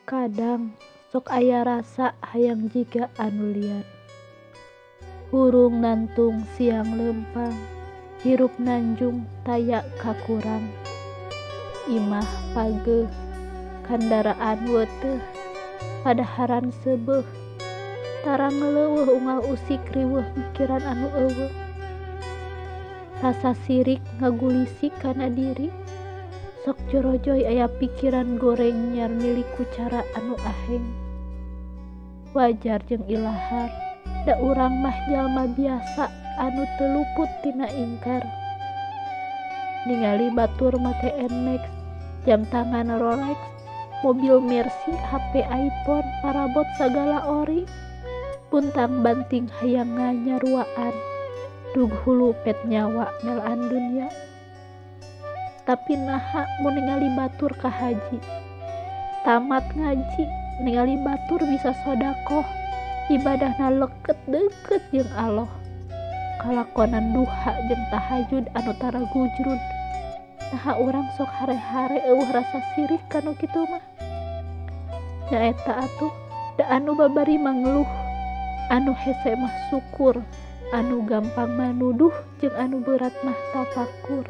Kadang sok aya rasa hayang jiga anu liar. Hurung nantung siang lempang, hirup nanjung taya kakurang. Imah pageuh, kandaraan weuteuh, padaharan seubeuh. Tara ngeleuweuh unggal usik riweuh pikiran anu eueuh. Rasa sirik ngagulisi kana diri. Sok jorojoy aya pikiran goreng nyar miliku cara anu aheng. Wajar jeung ilahar, da urang mah jalma biasa anu teu luput tina ingkar. Ningali batur make Nmax, jam tangan Rolex, mobil Mercy, HP iPhone, parabot sagala ori. Puntang banting hayang nganyaruaan, dug hulu pet nyawa melaan dunya. Tapi naha mun ningali batur ka haji, tamat ngaji, ningali batur bisa sodakoh, ibadahna leukeut deukeut jeung Allah. Kalakonan duha jeung tahajud anu tara gujrud. Naha urang sok hare-hare eueuh rasa sirih kanu kitu mah. Nyaeta atuh da anu babari mangluh, anu hese mah syukur, anu gampang mah nuduh jeung anu berat mah tafakur.